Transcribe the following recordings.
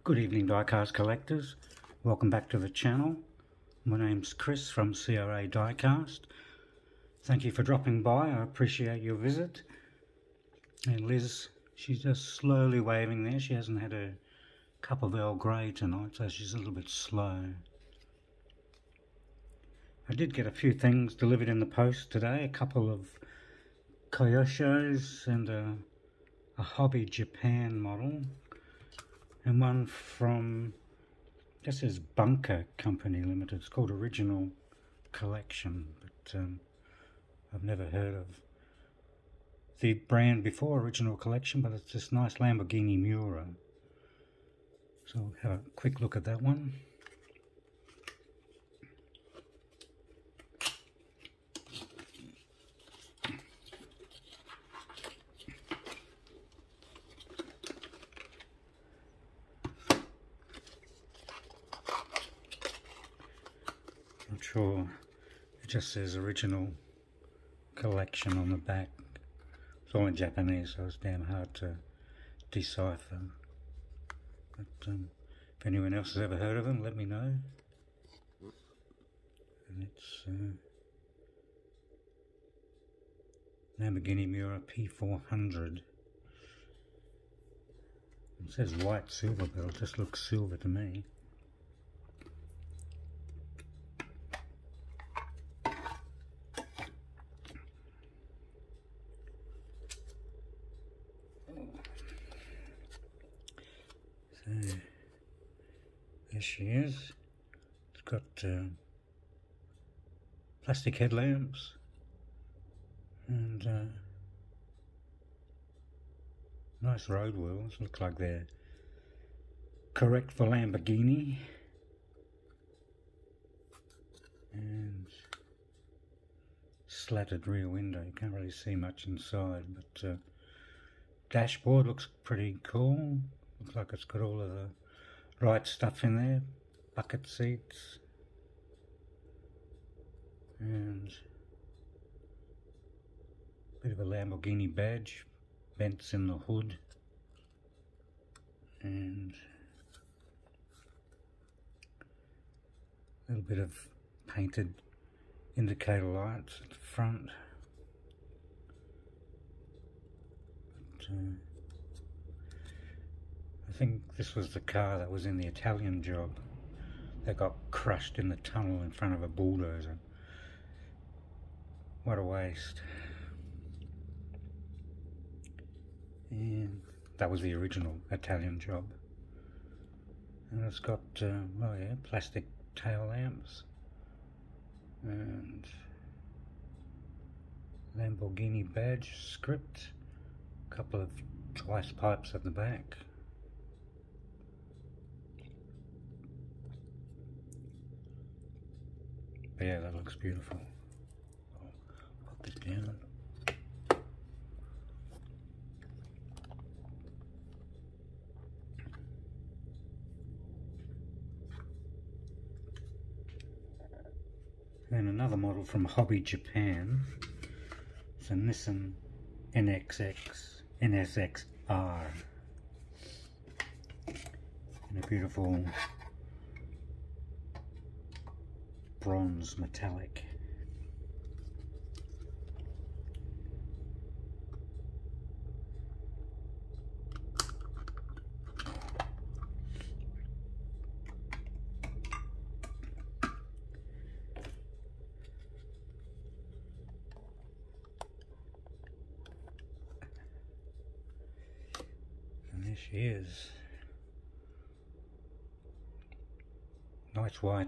Good evening, diecast collectors. Welcome back to the channel. My name's Chris from CRA Diecast. Thank you for dropping by. I appreciate your visit. And Liz, she's just slowly waving there. She hasn't had a cup of Earl Grey tonight, so she's a little bit slow. I did get a few things delivered in the post today. A couple of Kyoshos and a Hobby Japan model. And one from, this is Bunker Company Limited. It's called Original Collection, but I've never heard of the brand before, Original Collection, but it's this nice Lamborghini Miura. So we'll have a quick look at that one. Not sure, it just says Original Collection on the back. It's all in Japanese, so it's damn hard to decipher. But if anyone else has ever heard of them, let me know. And it's Lamborghini Miura P400. It says white silver, but it just looks silver to me. So, there she is. It's got plastic headlamps and nice road wheels. Look like they're correct for Lamborghini. And slatted rear window. You can't really see much inside, but dashboard looks pretty cool. Looks like it's got all of the right stuff in there. Bucket seats. And a bit of a Lamborghini badge. Vents in the hood. And a little bit of painted indicator lights at the front. But, I think this was the car that was in the Italian job that got crushed in the tunnel in front of a bulldozer. What a waste. And that was the original Italian job. And it's got, oh yeah, plastic tail lamps and Lamborghini badge script, a couple of twice pipes at the back. But yeah, that looks beautiful. I'll put this down. And another model from Hobby Japan. It's a Nissan Nxx Nsx R. And a beautiful bronze metallic. And there she is. Nice white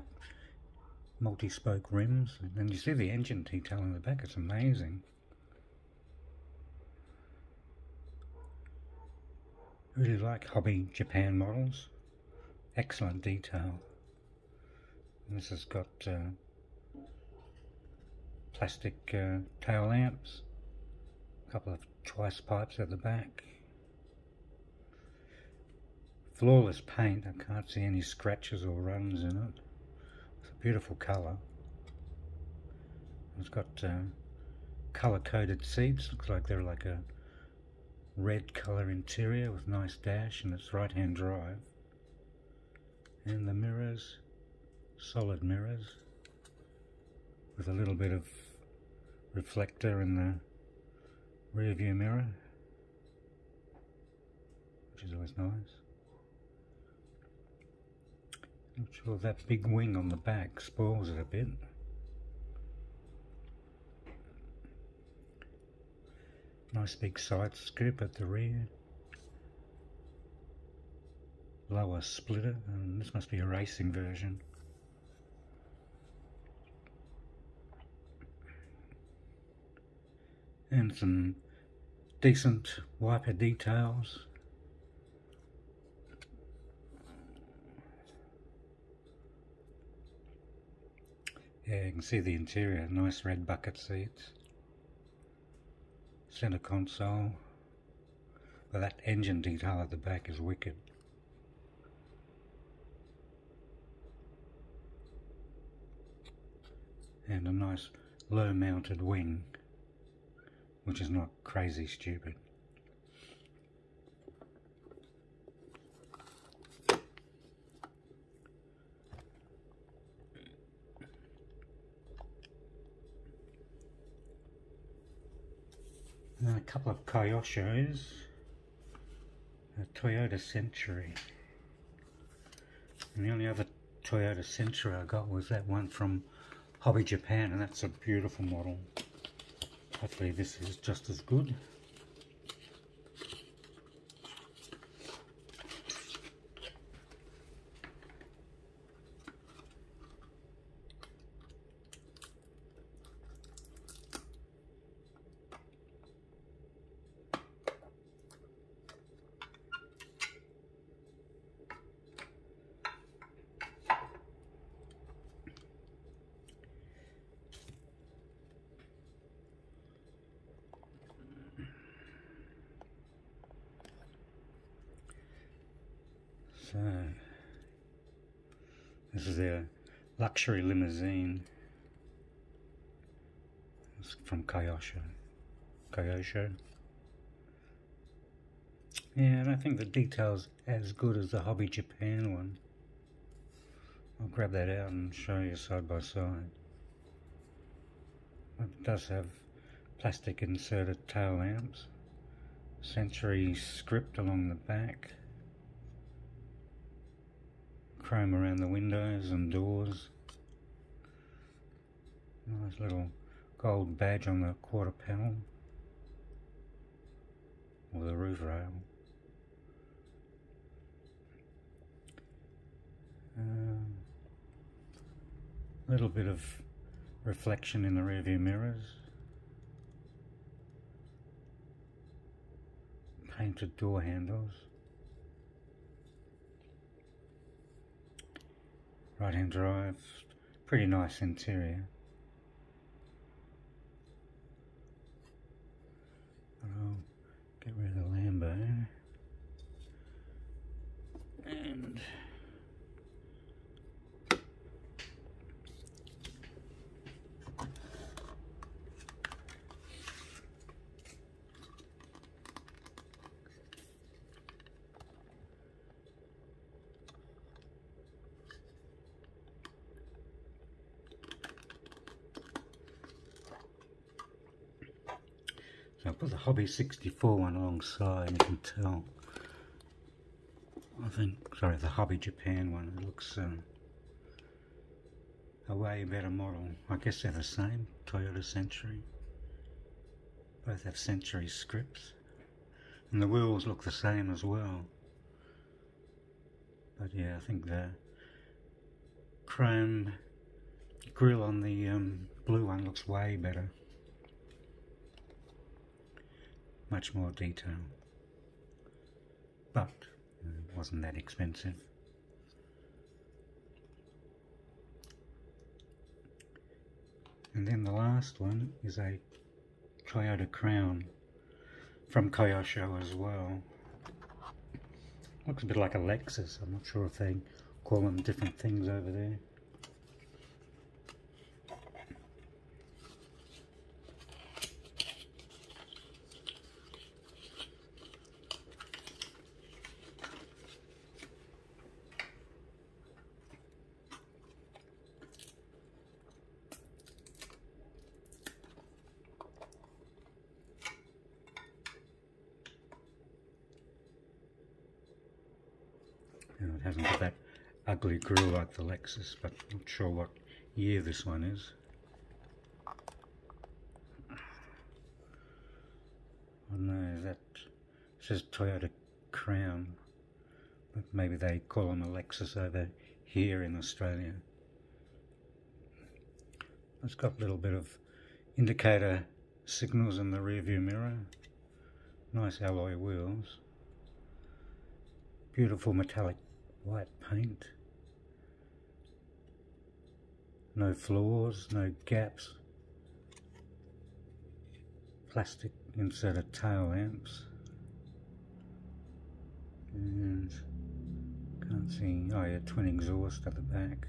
multi-spoke rims, and you see the engine detail in the back. It's amazing. Really like Hobby Japan models. Excellent detail. And this has got plastic tail lamps, a couple of twice pipes at the back. Flawless paint. I can't see any scratches or runs in it. Beautiful colour. It's got colour coded seats. Looks like they're like a red colour interior with nice dash, and it's right hand drive. And the mirrors, solid mirrors with a little bit of reflector in the rear view mirror, which is always nice. Not sure if that big wing on the back spoils it a bit. Nice big side scoop at the rear. Lower splitter, and this must be a racing version. And some decent wiper details. Yeah, you can see the interior, nice red bucket seats. Center console. But that engine detail at the back is wicked. And a nice low mounted wing, which is not crazy stupid. And then a couple of Kyoshos, a Toyota Century. And the only other Toyota Century I got was that one from Hobby Japan, and that's a beautiful model. Hopefully this is just as good. So, this is their luxury limousine. It's from Kyosho. Yeah, I don't think the detail's as good as the Hobby Japan one. I'll grab that out and show you side by side. It does have plastic inserted tail lamps, Century script along the back, chrome around the windows and doors, nice little gold badge on the quarter panel or the roof rail. Little bit of reflection in the rear view mirrors, painted door handles, right hand drive, pretty nice interior. I'll get rid of the Lambo and so I put the Hobby 64 one alongside, you can tell. I think, sorry, the Hobby Japan one, it looks a way better model. I guess they're the same, Toyota Century. Both have Century scripts. And the wheels look the same as well. But yeah, I think the chrome grille on the blue one looks way better. Much more detail. But it wasn't that expensive. And then the last one is a Toyota Crown from Kyosho as well. Looks a bit like a Lexus. I'm not sure if they call them different things over there. You know, it hasn't got that ugly grille like the Lexus, but not sure what year this one is. Oh no, that says Toyota Crown, but maybe they call them a Lexus over here in Australia. It's got a little bit of indicator signals in the rear view mirror. Nice alloy wheels. Beautiful metallic white paint. No flaws, no gaps. Plastic inserted tail lamps. And can't see, oh yeah, twin exhaust at the back.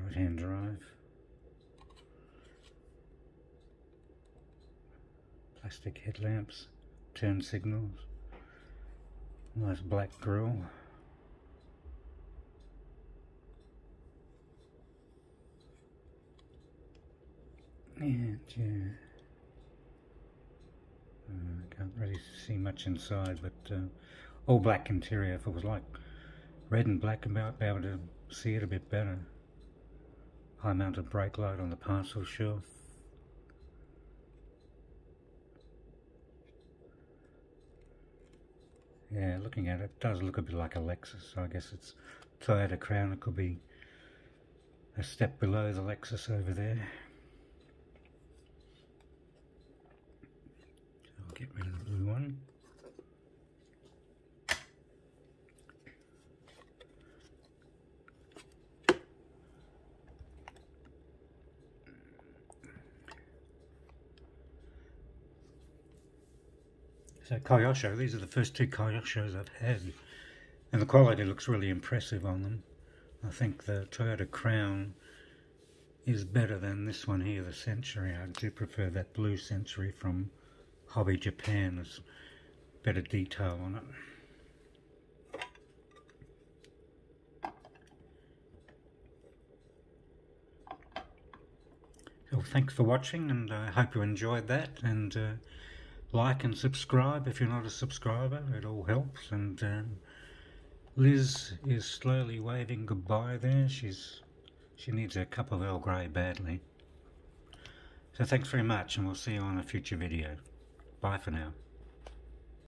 Right hand drive. Plastic headlamps, turn signals. Nice black grille. And yeah, can't really see much inside, but all black interior. If it was like red and black, I'd be able to see it a bit better. High mounted brake light on the parcel shelf. Yeah, looking at it, it does look a bit like a Lexus, so I guess it's Toyota Crown. It could be a step below the Lexus over there. I'll get rid of the blue one. So Kyosho, these are the first two Kyoshos I've had, and the quality looks really impressive on them. I think the Toyota Crown is better than this one here, the Century. I do prefer that blue Century from Hobby Japan. There's better detail on it. So thanks for watching, and I hope you enjoyed that, and like and subscribe if you're not a subscriber. It all helps. And Liz is slowly waving goodbye there. She needs a cup of Earl Grey badly. So thanks very much, and we'll see you on a future video. Bye for now.